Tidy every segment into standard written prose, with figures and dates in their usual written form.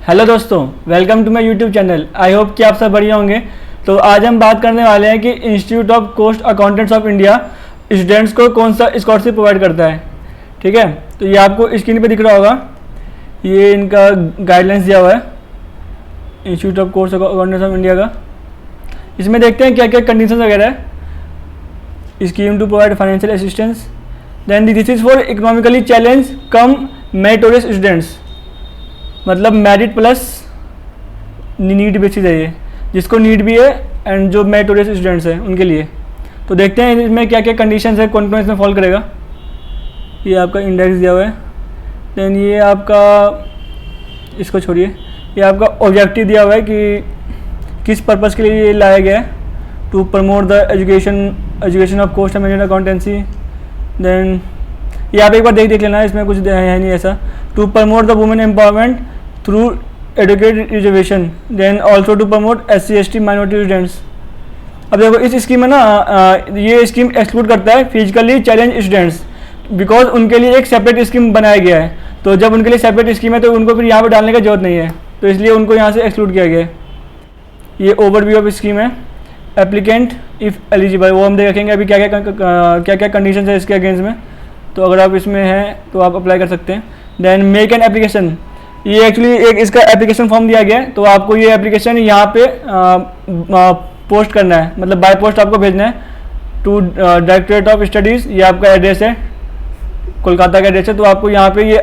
Hello दोस्तों, welcome to my YouTube channel. I hope कि आप सब बढ़िया होंगे। तो आज हम बात करने वाले हैं कि institute of cost accountants of India students को कौन सा स्कॉलरशिप प्रोवाइड करता है। ठीक है, तो ये आपको स्क्रीन पे दिख रहा होगा, ये इनका गाइडलाइंस दिया हुआ है institute of cost accountants of India का। इसमें देखते हैं क्या क्या कंडीशन वगैरह है। Scheme to provide financial assistance, then this is for economically challenge cum meritorious students, मतलब मेरिट प्लस नीड बेसिस है ये, जिसको नीड भी है एंड जो मेरिटोरियस स्टूडेंट्स हैं उनके लिए। तो देखते हैं इसमें क्या क्या कंडीशंस है, कौन कौन इसमें फॉलो करेगा। ये आपका इंडेक्स दिया हुआ है, देन ये आपका, इसको छोड़िए, ये आपका ऑब्जेक्टिव दिया हुआ है कि किस पर्पज़ के लिए ये लाया गया है। To promote the education of cost management accountancy. Then ये आप एक बार देख लेना है, इसमें कुछ है नहीं ऐसा। To promote the women empowerment through educate reservation, then also to promote SC/ST minority students. अब देखो इस स्कीम में ना ये स्कीम एक्सक्लूड करता है फिजिकली चैलेंज स्टूडेंट्स, बिकॉज उनके लिए एक सेपरेट स्कीम बनाया गया है। तो जब उनके लिए सेपरेट स्कीम है तो उनको फिर यहाँ पर डालने की जरूरत नहीं है, तो इसलिए उनको यहाँ से एक्सक्लूड किया गया है। ये ओवरव्यू ऑफ स्कीम है। एप्लीकेंट इफ़ एलिजिबल, वो हम देखेंगे अभी क्या क्या कंडीशन है इसके अगेंस्ट में। तो अगर आप इसमें हैं तो आप अप्लाई कर सकते हैं। देन मेक एन एप्लीकेशन, ये एक्चुअली एक इसका एप्लीकेशन फॉर्म दिया गया है, तो आपको ये एप्लीकेशन यहाँ पे पोस्ट करना है, मतलब बाय पोस्ट आपको भेजना है टू डायरेक्टरेट ऑफ स्टडीज़। ये आपका एड्रेस है, कोलकाता का एड्रेस है। तो आपको यहाँ पे ये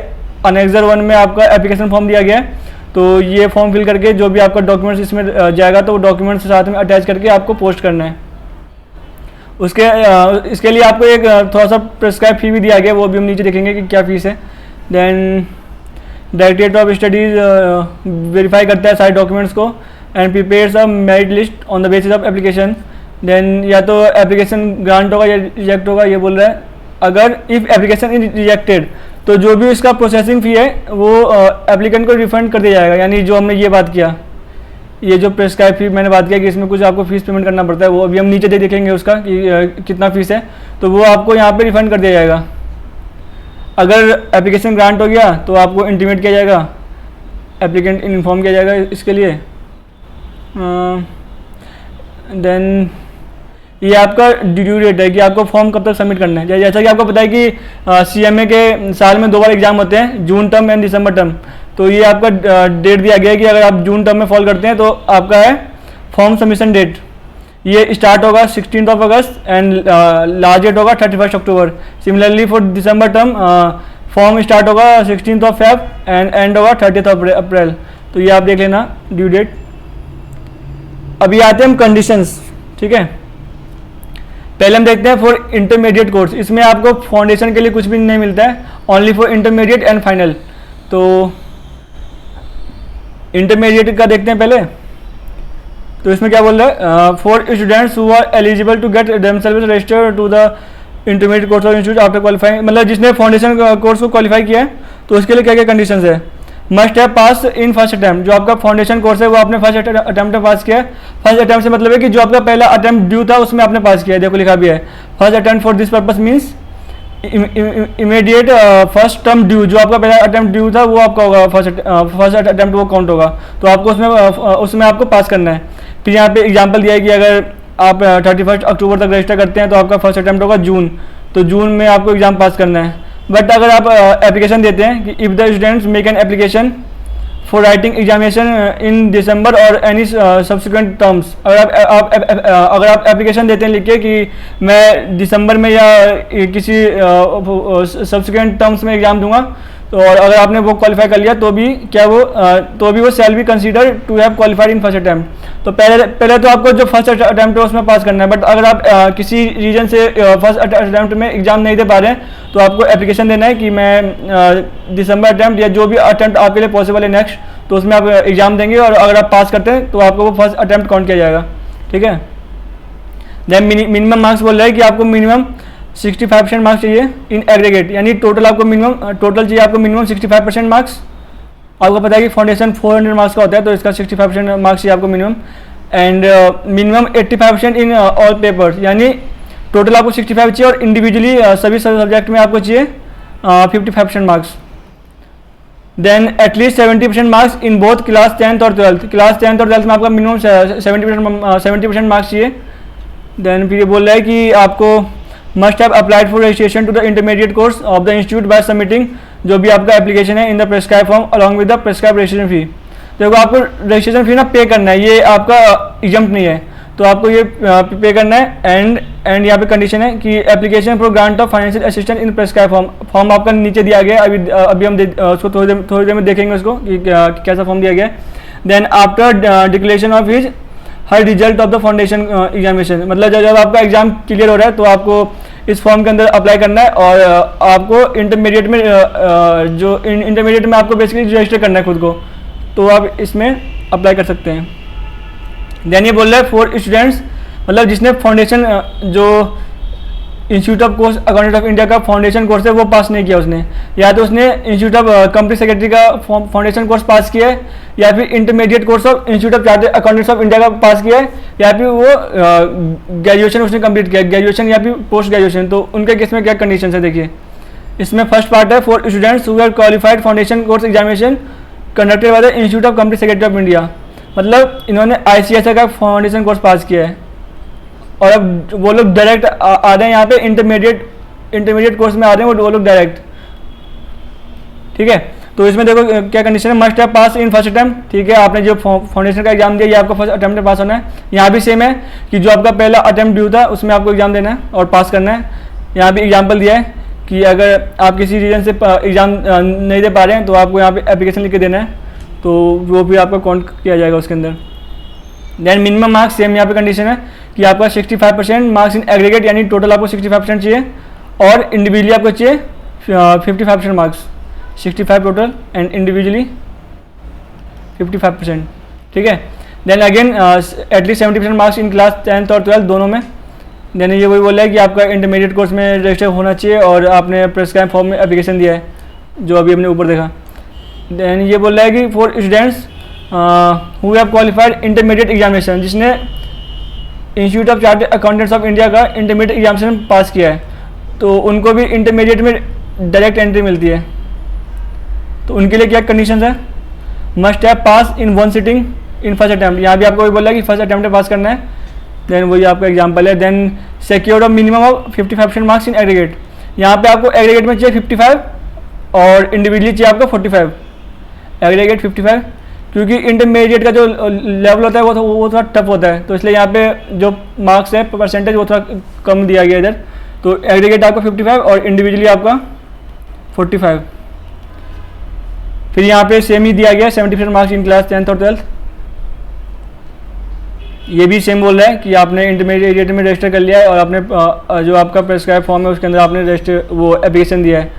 अनेक्सर 1 में आपका एप्लीकेशन फॉर्म दिया गया है। तो ये फॉर्म फिल करके जो भी आपका डॉक्यूमेंट्स इसमें जाएगा तो वो डॉक्यूमेंट्स साथ में अटैच करके आपको पोस्ट करना है। इसके लिए आपको एक थोड़ा सा प्रिस्क्राइब फी भी दिया गया, वो भी हम नीचे देखेंगे कि क्या फीस है। Then directorate of studies verify करता है सारे डॉक्यूमेंट्स को and prepares a merit list on the basis of application. Then या तो एप्लीकेशन ग्रांट होगा या रिजेक्ट होगा, ये बोल रहा है। अगर इफ़ एप्लीकेशन इज रिजेक्टेड तो जो भी इसका प्रोसेसिंग फ़ी है वो एप्लीकेंट को रिफंड कर दिया जाएगा। यानी जो हमने ये बात किया, ये जो प्रेस्क्राइब फी मैंने बात किया कि इसमें कुछ आपको फीस पेमेंट करना पड़ता है, वो अभी हम नीचे देखेंगे उसका कि कितना फीस है, तो वो आपको यहाँ पे रिफंड कर दिया जाएगा। अगर एप्लीकेशन ग्रांट हो गया तो आपको इंटीमेट किया जाएगा, एप्लीकेंट इन्फॉर्म किया जाएगा इसके लिए। देन ये आपका ड्यू डेट है कि आपको फॉर्म कब तक सबमिट करना है। जैसा कि आपको पता है कि CMA के साल में 2 बार एग्जाम होते हैं, जून टर्म एंड दिसंबर टर्म। तो ये आपका डेट दिया गया है कि अगर आप जून टर्म में फॉल करते हैं तो आपका है फॉर्म सबमिशन डेट। ये स्टार्ट होगा 16 अगस्त एंड लास्ट डेट होगा 31 अक्टूबर। सिमिलरली फॉर दिसंबर टर्म फॉर्म स्टार्ट होगा 16 फेब एंड एंड होगा 30 अप्रैल। तो ये आप देख लेना ड्यू डेट। अभी आते हैं हम कंडीशंस। ठीक है, पहले हम देखते हैं फॉर इंटरमीडिएट कोर्स। इसमें आपको फाउंडेशन के लिए कुछ भी नहीं मिलता है, only for intermediate and final. तो इंटरमीडिएट का देखते हैं पहले। तो इसमें क्या बोल रहा है, for students who are eligible to get themselves registered to the intermediate course of institute after qualifying, मतलब जिसने फाउंडेशन कोर्स को क्वालिफाई किया है तो उसके लिए क्या क्या कंडीशंस है। Must have pass in first attempt, जो आपका फाउंडेशन कोर्स है वो आपने फर्स्ट अटैम्प्ट में पास किया है। फर्स्ट अटैम्प्ट से मतलब है कि जो आपका पहला अटैम्प्ट ड्यू था उसमें आपने पास किया है। देखो लिखा भी है first attempt for this purpose means immediate first term due. जो आपका पहला अटैम्प्ट ड्यू था वो आपका होगा फर्स्ट अटैम्प्ट, वो काउंट होगा। तो आपको उसमें आपको पास करना है। फिर यहाँ पे एग्जांपल दिया है कि अगर आप 31 अक्टूबर तक रजिस्टर करते हैं तो आपका फर्स्ट अटैम्प्ट होगा जून, तो जून में आपको एग्जाम पास करना है। बट अगर आप एप्लीकेशन देते हैं कि if the students make an application for writing examination in December और एनी सब्सिक्वेंट टर्म्स, अगर आप एप्लीकेशन देते हैं लिख के कि मैं दिसंबर में या किसी सब्सिक्वेंट टर्म्स में एग्जाम दूंगा, तो और अगर आपने वो क्वालिफाई कर लिया तो भी वो shall be consider to have qualified in first attempt. तो पहले तो आपको जो फर्स्ट अटैम्प्ट है उसमें पास करना है। बट अगर आप किसी रीजन से फर्स्ट अटैम्प्ट में एग्जाम नहीं दे पा रहे हैं तो आपको एप्लीकेशन देना है कि मैं दिसंबर अटैम्प्ट या जो भी अटैम्प्ट आपके लिए पॉसिबल है नेक्स्ट, तो उसमें आप एग्जाम देंगे और अगर आप पास करते हैं तो आपको वो फर्स्ट अटैम्प्ट काउंट किया जाएगा। ठीक है, देन मिनिमम मार्क्स बोल रहा है कि आपको मिनिमम 65% मार्क्स चाहिए इन एग्रीगेट, यानी टोटल चाहिए आपको मिनिमम 65% मार्क्स। आपको पता है कि फाउंडेशन 400 मार्क्स का होता है, तो इसका 65% मार्क्स चाहिए आपको minimum. And minimum 85% in all papers, यानी टोटल आपको 65 चाहिए और इंडिविजुअली सभी सब्जेक्ट में आपको चाहिए 55% marks. Then at least 70% marks in both class 10th और 12th। क्लास 10th और 12th में आपका मिनिमम 70% मार्क्स चाहिए। देन फिर ये बोल रहा है कि आपको must have applied for registration to the intermediate course of the institute by submitting जो भी आपका एप्लीकेशन है in the prescribe form along with the prescribe registration fee. देखो आपको रजिस्ट्रेशन फी ना पे करना है, ये आपका एग्जम्प्ट नहीं है, तो आपको ये पे करना है। एंड यहाँ पे कंडीशन है कि application for grant of financial assistance in prescribe form आपका नीचे दिया गया है। अभी हम उसको थोड़ी देर में देखेंगे उसको कि कैसा फॉर्म दिया गया है। Then after declaration of his her result of the foundation examination, मतलब जब आपका एग्जाम क्लियर हो रहा है तो आपको इस फॉर्म के अंदर अप्लाई करना है और आपको इंटरमीडिएट में जो इंटरमीडिएट में आपको बेसिकली रजिस्टर करना है खुद को, तो आप इसमें अप्लाई कर सकते हैं। देन ये बोल रहा है फॉर स्टूडेंट्स, मतलब जिसने फाउंडेशन जो institute of course accountant of India का फाउंडेशन कोर्स है वो पास नहीं किया उसने, या तो उसने इंस्टीट्यूट ऑफ कंपनी सेक्रेटरी का फाउंडेशन कोर्स पास किया है, या फिर intermediate course of institute of Chartered Accountants of India का पास किया है, या फिर वो ग्रेजुएशन उसने कंप्लीट किया है, ग्रेजुएशन या फिर पोस्ट ग्रेजुएशन। तो उनके केस में क्या कंडीशन है देखिए। इसमें फर्स्ट पार्ट है for students who are qualified foundation course examination conducted by the institute of company secretary of India, मतलब इन्होंने ICSI का फाउंडेशन कोर्स पास किया है और अब वो लोग डायरेक्ट आ रहे हैं यहाँ पे इंटरमीडिएट कोर्स में आ रहे हैं वो लोग डायरेक्ट, ठीक है। तो इसमें देखो क्या कंडीशन है, must have pass in first attempt, ठीक है। आपने जो फाउंडेशन का एग्जाम दिया ये आपका फर्स्ट अटेम्प्ट में पास होना है। यहाँ भी सेम है कि जो आपका पहला अटेम्प्ट ड्यू था उसमें आपको एग्जाम देना है और पास करना है। यहाँ भी एग्जाम्पल दिया है कि अगर आप किसी रीजन से एग्जाम नहीं दे पा रहे हैं तो आपको यहाँ पे एप्लीकेशन लिख के देना है, तो वो भी आपका काउंट किया जाएगा उसके अंदर। देन मिनिमम मार्क्स सेम यहाँ पे कंडीशन है कि आपका 65% मार्क्स इन एग्रीगेट, यानी टोटल आपको 65% चाहिए और इंडिविजुअली आपको चाहिए 55% मार्क्स, 65 टोटल एंड इंडिविजुअली 55%, ठीक है। Then again at least 70% marks in class 10th और 12th दोनों में। देन ये वही बोला है कि आपका इंटरमीडिएट कोर्स में रजिस्टर होना चाहिए और आपने प्रेस्क्राइब फॉर्म में एप्लीकेशन दिया है जो अभी हमने ऊपर देखा। देन ये बोल रहा है कि for students who have qualified intermediate examination, जिसने Institute of Chartered Accountants of India का इंटरमीडिएट एग्जामिनेशन पास किया है तो उनको भी इंटरमीडिएट में डायरेक्ट एंट्री मिलती है। तो उनके लिए क्या कंडीशन है, must have pass in one sitting in first attempt, यहाँ भी आपको वही बोला है कि फर्स्ट अटैम्प्ट में पास करना है। देन वही आपका एग्जाम्पल है। Then secured of minimum of 55% marks in aggregate, यहाँ पे आपको एग्रीगेट में चाहिए 55 और इंडिविजुअली चाहिए आपको 45, एग्रीगेट 55, क्योंकि इंटरमीडिएट का जो लेवल होता है वो थोड़ा टफ होता है, तो इसलिए यहाँ पे जो मार्क्स है परसेंटेज वो थोड़ा कम दिया गया इधर। तो एग्रीगेट आपका 55 और इंडिविजुअली आपका 45। फिर यहाँ पे सेम ही दिया गया 70% मार्क्स इन क्लास 10th और 12th। ये भी सेम बोल रहा है कि आपने इंटरमीडिएट में रजिस्टर कर लिया है और आपने जो आपका प्रेस्क्राइब फॉर्म है उसके अंदर आपने रजिस्टर वो एप्लीकेशन दिया है।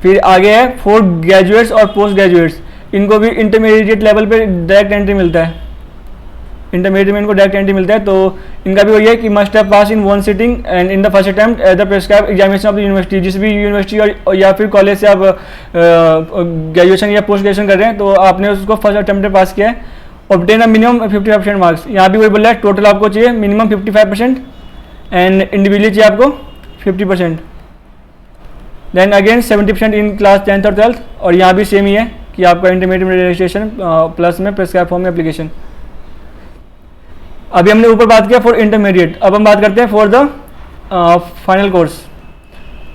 फिर आगे है फॉर ग्रेजुएट्स और पोस्ट ग्रेजुएट्स, इनको भी इंटरमीडिएट लेवल पे डायरेक्ट एंट्री मिलता है, इंटरमीडिएट में इनको डायरेक्ट एंट्री मिलता है। तो इनका भी वही है कि must have pass in one sitting and in the first attempt at the prescribe examination of the university, जिस भी यूनिवर्सिटी और या फिर कॉलेज से आप ग्रेजुएशन या पोस्ट ग्रेजुएशन कर रहे हैं तो आपने उसको फर्स्ट अटेम्प्ट में पास किया है। ऑब्टेन अ मिनिमम 55% मार्क्स, यहाँ भी वही बोल रहा है टोटल आपको चाहिए मिनिमम 55% एंड इंडिविजुअली चाहिए आपको 50%। Then again 70% in class 10th और 12th, और यहाँ भी सेम ही है कि आपका इंटरमीडिएट में रजिस्ट्रेशन प्लस में प्रेस्क्राइब फॉर्म में एप्लीकेशन। अभी हमने ऊपर बात किया फॉर इंटरमीडिएट, अब हम बात करते हैं फॉर द फाइनल कोर्स।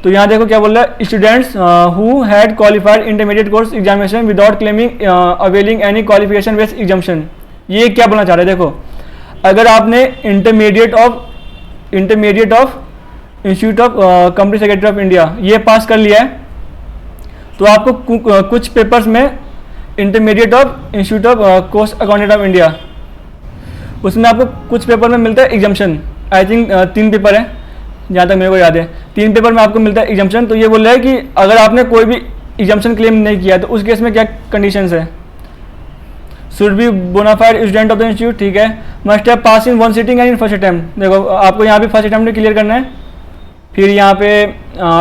तो यहाँ देखो क्या बोल रहा है, students who had qualified intermediate course examination without claiming availing any qualification based examination. ये क्या बोलना चाह रहे हैं, देखो अगर आपने intermediate of institute of company secretary of India ये पास कर लिया है तो आपको कुछ पेपर्स में intermediate of institute of cost accountant of India उसमें आपको कुछ पेपर में मिलता है एग्जाम्पशन। आई थिंक 3 पेपर है जहाँ तक मेरे को याद है, 3 पेपर में आपको मिलता है एग्जाम्पशन। तो ये बोल रहा है कि अगर आपने कोई भी एग्जाम्पशन क्लेम नहीं किया तो उस केस में क्या कंडीशंस है, should be bona fide student of the institute, ठीक है। Must have pass in one sitting and in first attempt, देखो आपको यहाँ पे फर्स्ट अटेम्प्ट में क्लियर करना है। फिर यहाँ पे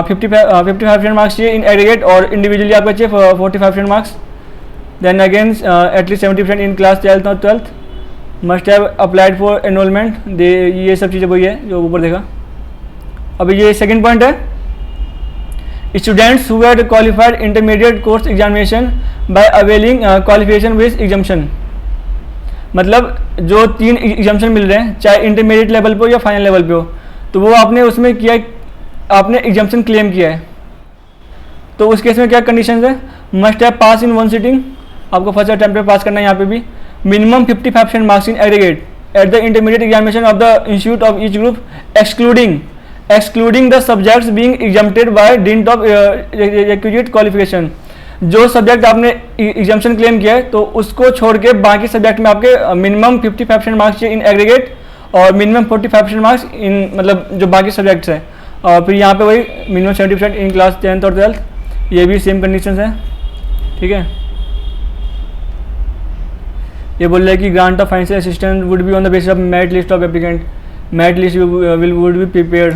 55% मार्क्स चाहिए इन एग्रीगेट और इंडिविजुअली आपका चाहिए 45% marks. Then again at least 70% in class 10th और 12th, must have applied for enrolment, ये सब चीज़ें वही है जो ऊपर देखा। अभी ये सेकंड पॉइंट है, students who had qualified intermediate course examination by availing qualification based examination. मतलब जो 3 एग्जामिशन मिल रहे हैं, चाहे इंटरमीडिएट लेवल पे हो या फाइनल लेवल पे हो, तो वो आपने उसमें किया, आपने एग्जामिशन क्लेम किया है, तो उस केस में क्या कंडीशन है? Must have pass in 1 sitting, आपको फर्स्ट अटैम्प्ट पे पास करना है यहाँ पे भी। Minimum 55% marks in aggregate at the intermediate examination of the institute of each group excluding the subjects being exempted by dint of requisite qualification. जो subject आपने examination claim किया है तो उसको छोड़ के बाकी सब्जेक्ट में आपके मिनिमम 55% मार्क्स इन एग्रीगेट और मिनिमम 45% मार्क्स इन मतलब जो बाकी सब्जेक्ट्स हैं। और फिर यहाँ पे वही मिनिमम 70% इन क्लास 10th और 12th, ये भी सेम कंडीशंस हैं, ठीक है। ये बोल रहे हैं कि grant of financial assistance would be on the basis of merit list of applicant, merit list would be prepared.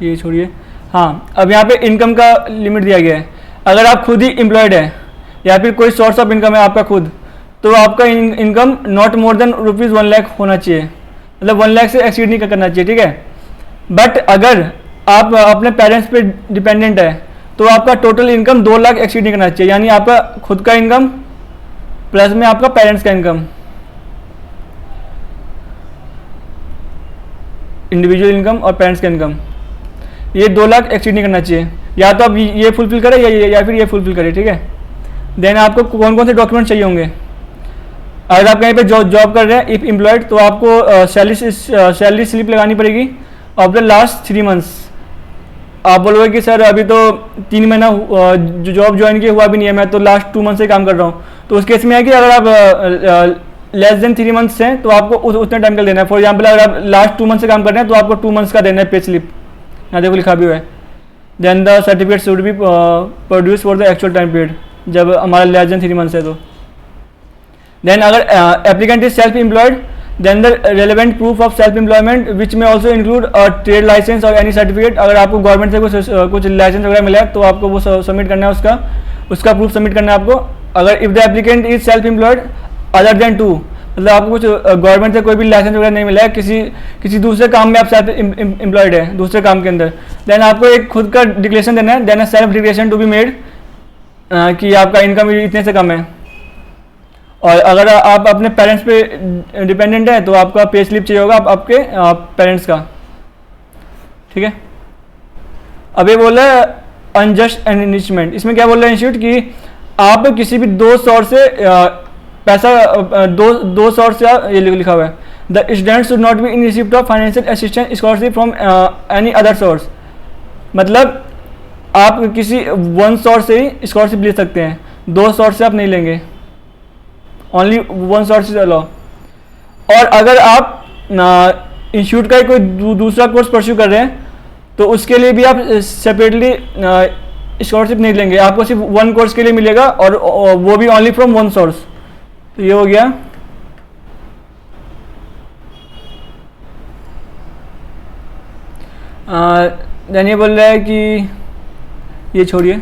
ये छोड़िए, हाँ अब यहाँ पे इनकम का लिमिट दिया गया है। अगर आप खुद ही एम्प्लॉयड है या फिर कोई सोर्स ऑफ इनकम है आपका खुद, तो आपका income not more than ₹1 lakh होना चाहिए, मतलब 1 लाख से एक्सीड नहीं करना चाहिए, ठीक है। बट अगर आप अपने पेरेंट्स पे डिपेंडेंट है तो आपका टोटल इनकम 2 लाख एक्सीड नहीं करना चाहिए, यानी आपका खुद का इनकम प्लस में आपका पेरेंट्स का इनकम, इंडिविजुअल इनकम और पेरेंट्स का इनकम, ये 2 लाख एक्सीड नहीं करना चाहिए। या तो आप ये फुलफिल करें या फिर ये फुलफिल करें, ठीक है। देन आपको कौन कौन से डॉक्यूमेंट चाहिए होंगे? अगर आप कहीं पे जॉब कर रहे हैं इफ एम्प्लॉयड, तो आपको सैलरी स्लिप लगानी पड़ेगी ऑफ द लास्ट 3 मंथ्स। आप बोलोगे कि सर अभी तो 3 महीना जो जॉब ज्वाइन किया हुआ भी नहीं है, मैं तो लास्ट 2 मंथ से काम कर रहा हूँ, तो उस केस में है कि अगर आप लेस देन 3 मंथ्स हैं तो आपको उतने टाइम का देना है। फॉर एग्जाम्पल अगर आप लास्ट 2 मंथ से काम कर रहे हैं तो आपको 2 मंथ्स का देना है पे स्लिप, यहाँ देखो लिखा भी हुआ है। Then the certificate should be produce for the actual time period, जब हमारा लेस देन 3 मंथ्स है तो। देन अगर applicant is self employed, then the relevant proof of self employment which में ऑल्सो इंक्लूड ट्रेड लाइसेंस और any certificate. अगर आपको government से कुछ लाइसेंस वगैरह मिला है तो आपको वो सबमिट करना है, उसका प्रूफ सबमिट करना है आपको। अगर if the applicant is self employed other than 2, मतलब आपको कुछ गवर्नमेंट से कोई भी लाइसेंस वगैरह नहीं मिला है, किसी दूसरे काम में आप सेल्फ एम्प्लॉयड है दूसरे काम के अंदर, देन आपको एक खुद का डिक्लेरेशन देना है, then a self declaration to be made कि आपका इनकम इतने से कम है। और अगर आप अपने पेरेंट्स पे डिपेंडेंट है तो आपका पे स्लिप चाहिए होगा आपके पेरेंट्स का, ठीक है। अब ये बोल रहा है अनजस्ट एनरिचमेंट, इसमें क्या बोल रहा है इंस्टीट्यूट कि आप किसी भी 2 सोर्स से पैसा दो सोर्स से ये लिखा हुआ है, the student should not be in receipt of financial assistance scholarship from any other source. मतलब आप किसी 1 सोर्स से ही स्कॉलरशिप ले सकते हैं, 2 सोर्स से आप नहीं लेंगे, ओनली 1 सोर्स इज अलाउ। और अगर आप इंस्टीट्यूट का कोई दूसरा कोर्स परस्यू कर रहे हैं तो उसके लिए भी आप सेपरेटली स्कॉलरशिप नहीं लेंगे, आपको सिर्फ 1 कोर्स के लिए मिलेगा और वो भी ओनली फ्रॉम 1 सोर्स। तो ये हो गया। देन ये बोल रहा है कि ये छोड़िए,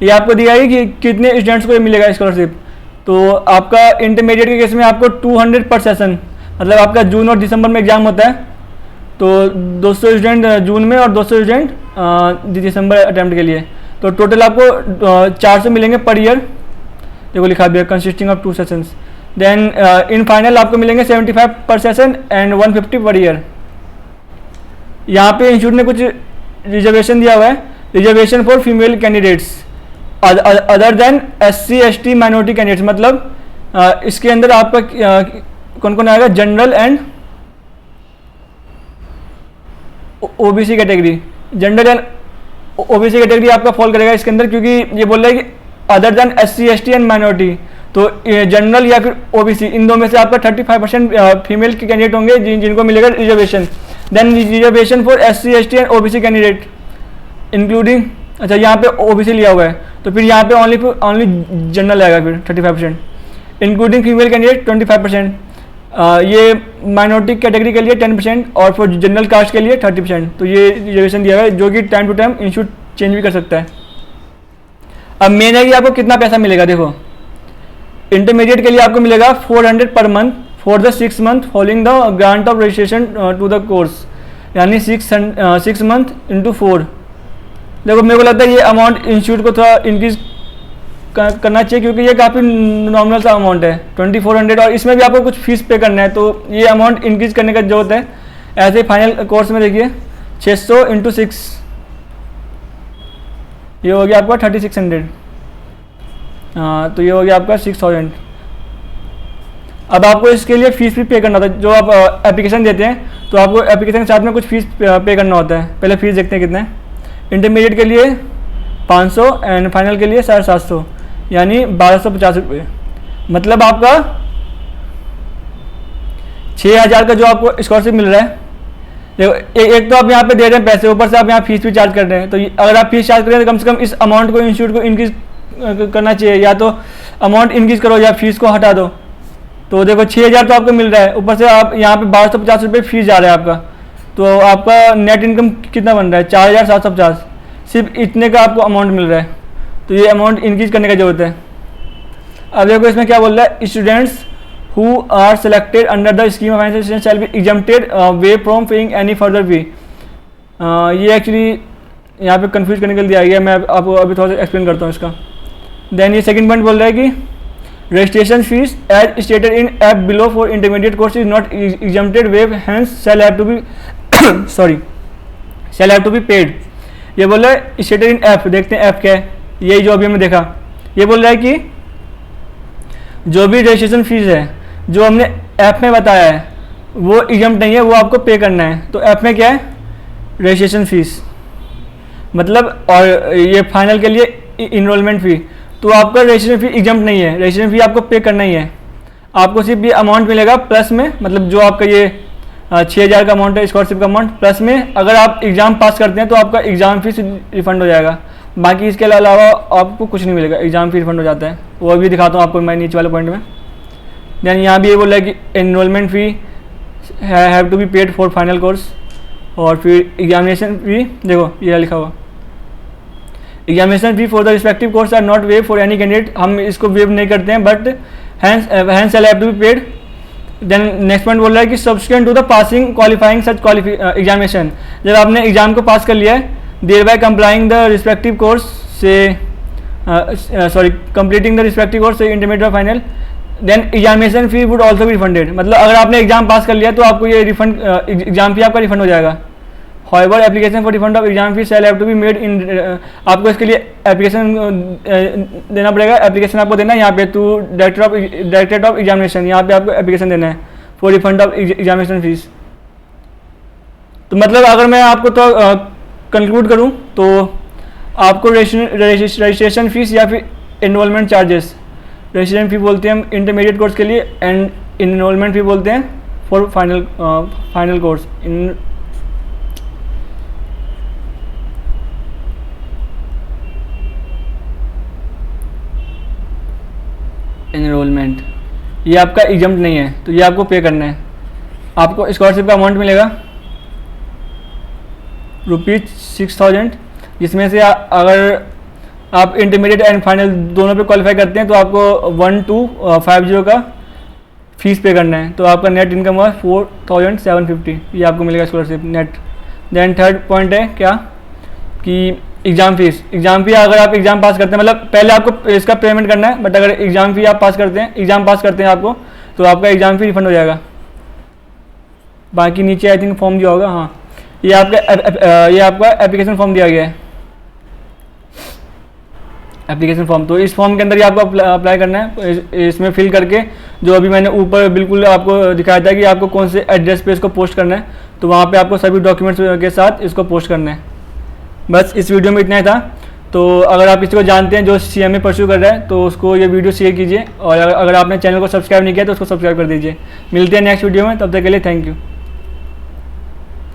ये आपको दिया है कि कितने स्टूडेंट्स को मिलेगा स्कॉलरशिप। तो आपका इंटरमीडिएट के केस में आपको 200 पर सेशन, मतलब आपका जून और दिसंबर में एग्जाम होता है, तो 200 स्टूडेंट जून में और 200 स्टूडेंट दिसंबर अटैम्प्ट के लिए, तो टोटल आपको 400 मिलेंगे पर ईयर। देखो लिखा भी है consisting of 2 sessions. Then in final आपको मिलेंगे 75 पर सेशन एंड 150 पर ईयर। यहाँ पे इंस्टीट्यूट ने कुछ रिजर्वेशन दिया हुआ है, reservation for female candidates other than SC ST minority candidates. मतलब इसके अंदर आपका कौन कौन आएगा, general and OBC category. General and OBC category आपका फॉल करेगा इसके अंदर, क्योंकि ये बोल रहा है कि other than SC ST and minority, तो जनरल या फिर OBC इन दो में से आपका 35% फीमेल के कैंडिडेट होंगे जिनको मिलेगा reservation. Then reservation for SC ST and OBC candidate including, अच्छा यहाँ पे OBC लिया हुआ है तो फिर यहाँ पे ओनली जनरल आएगा फिर 35%, इंक्लूडिंग फीमेल कैंडिडेट 25%, ये माइनॉरिटी कैटेगरी के लिए 10% और फॉर जनरल कास्ट के लिए 30%। तो ये रिजर्वेशन दिया हुआ है जो कि time to time institute change भी कर सकता है। अब मेन है कि आपको कितना पैसा मिलेगा। देखो इंटरमीडिएट के लिए आपको मिलेगा 400 per month for the 6 month following the grant of registration to the course, यानी 6 मंथ इंटू 4 देखो मेरे को लगता है ये अमाउंट इंस्टीट्यूट को थोड़ा इंक्रीज करना चाहिए, क्योंकि ये काफ़ी नॉमिनल सा अमाउंट है 2400, और इसमें भी आपको कुछ फीस पे करना है, तो ये अमाउंट इंक्रीज करने का जरूरत है। ऐसे फाइनल कोर्स में देखिए 600 × 6, ये हो गया आपका 3600। हाँ, तो ये हो गया आपका 6000। अब आपको इसके लिए फ़ीस भी पे करना होता है। जो आप एप्लीकेशन देते हैं तो आपको एप्लीकेशन के साथ में कुछ फ़ीस पे करना होता है। पहले फ़ीस देखते हैं कितना है। इंटरमीडिएट के लिए 500 एंड फाइनल के लिए 750, यानी 1250 रुपये। मतलब आपका 6000 का जो आपको स्कॉलरशिप मिल रहा है। देखो एक तो आप यहाँ पे दे रहे हैं पैसे, ऊपर से आप यहाँ फीस भी चार्ज कर रहे हैं। तो अगर आप फीस चार्ज करें तो कम से कम इस अमाउंट को इंस्टीट्यूट को इंक्रीज करना चाहिए, या तो अमाउंट इंक्रीज करो या फीस को हटा दो। तो देखो 6000 तो आपको मिल रहा है, ऊपर से आप यहाँ पे 1250 रुपये फीस जा रहा है आपका, तो आपका नेट इनकम कितना बन रहा है 4750। सिर्फ इतने का आपको अमाउंट मिल रहा है, तो ये अमाउंट इंक्रीज करने की ज़रूरत है। अब देखो इसमें क्या बोल रहा है, students who are selected under the scheme of financial assistance shall be exempted waive from paying any further fee। ये एक्चुअली यहाँ पे कंफ्यूज करने के लिए दिया गया, मैं आपको अभी थोड़ा सा एक्सप्लेन करता हूँ इसका। देन ये सेकंड पॉइंट बोल रहा है कि registration fees as stated in app below for intermediate course is not exempted waive hence shall have to be shall have to be paid. ये बोल रहा है स्टेटेड इन ऐप, देखते हैं ऐप क्या है। यही जो अभी हमने देखा, ये बोल रहा है कि जो भी रजिस्ट्रेशन फीस है जो हमने ऐप में बताया है वो एग्जम्प्ट नहीं है, वो आपको पे करना है। तो ऐप में क्या है, रजिस्ट्रेशन फीस मतलब, और ये फाइनल के लिए इनरोलमेंट फ़ी। तो आपका रजिस्ट्रेशन फ़ी एग्जम्प्ट नहीं है, रजिस्ट्रेशन फ़ी आपको पे करना ही है। आपको सिर्फ ये अमाउंट मिलेगा प्लस में, मतलब जो आपका ये 6000 का अमाउंट है स्कॉलरशिप का अमाउंट, प्लस में अगर आप एग्ज़ाम पास करते हैं तो आपका एग्ज़ाम फीस रिफंड हो जाएगा। बाकी इसके अलावा आपको कुछ नहीं मिलेगा, एग्ज़ाम फी रिफंड हो जाता है। वो भी दिखाता हूँ आपको मैं नीचे वाले पॉइंट में। देन यहाँ भी ये बोल रहा है कि enrolment fee have to be paid for final course, और फिर एग्जामिनेशन फ़ी, देखो ये लिखा हुआ examination fee for the respective course are not waive for any candidate. हम इसको वेव नहीं करते हैं, but hence shall have to be paid. Then next point बोल रहा है कि subsequent to the passing qualifying such examination, जब आपने एग्जाम को पास कर लिया है, there bye complying the respective course से कंप्लीटिंग द रिस्पेक्टिव कोर्स से इंटरमीडिएट और final, then examination fee would also be refunded. मतलब अगर आपने एग्जाम पास कर लिया तो आपको ये रिफंड एग्जाम फी आपका रिफंड हो जाएगा। However application for refund of exam fee shall have to be made in, आपको इसके लिए एप्लीकेशन देना पड़ेगा। एप्लीकेशन आपको देना है यहाँ पे टू डायरेक्टरेट ऑफ एग्जामिनेशन, यहाँ पे आपको एप्लीकेशन देना है for refund of examination fees. तो मतलब अगर मैं आपको तो कंक्लूड करूँ तो आपको रजिस्ट्रेशन फीस या फिर एनरोलमेंट चार्जेस, रजिस्ट्रेशन फ़ी बोलते हैं हम इंटरमीडिएट कोर्स के लिए, एंड इनरोलमेंट फ़ी बोलते हैं फॉर फाइनल कोर्स। इनरोलमेंट ये आपका एग्जम्प्ट नहीं है, तो ये आपको पे करना है। आपको स्कॉलरशिप का अमाउंट मिलेगा ₹6000, जिसमें से अगर आप इंटरमीडिएट एंड फाइनल दोनों पे क्वालिफाई करते हैं तो आपको 1250 का फीस पे करना है। तो आपका नेट इनकम हुआ 4750, ये आपको मिलेगा scholarship net. Then third point है क्या कि एग्ज़ाम फीस अगर आप एग्ज़ाम पास करते हैं, मतलब पहले आपको इसका पेमेंट करना है, बट अगर एग्ज़ाम फी आप पास करते हैं, एग्ज़ाम पास करते हैं आपको, तो आपका एग्ज़ाम फी रिफंड हो जाएगा। बाकी नीचे आई थिंक फॉर्म दिया होगा, हाँ ये आपका एप्लीकेशन फॉर्म दिया गया है, एप्लीकेशन फॉर्म। तो इस फॉर्म के अंदर ही आपको अप्लाई करना है। इसमें फिल करके जो अभी मैंने ऊपर बिल्कुल आपको दिखाया था कि आपको कौन से एड्रेस पे इसको पोस्ट करना है, तो वहाँ पे आपको सभी डॉक्यूमेंट्स के साथ इसको पोस्ट करना है। बस इस वीडियो में इतना ही था। तो अगर आप किसी को जानते हैं जो CMA परस्यू कर रहा है तो उसको ये वीडियो शेयर कीजिए, और अगर आपने चैनल को सब्सक्राइब नहीं किया तो उसको सब्सक्राइब कर दीजिए। मिलते हैं नेक्स्ट वीडियो में, तब तक के लिए थैंक यू।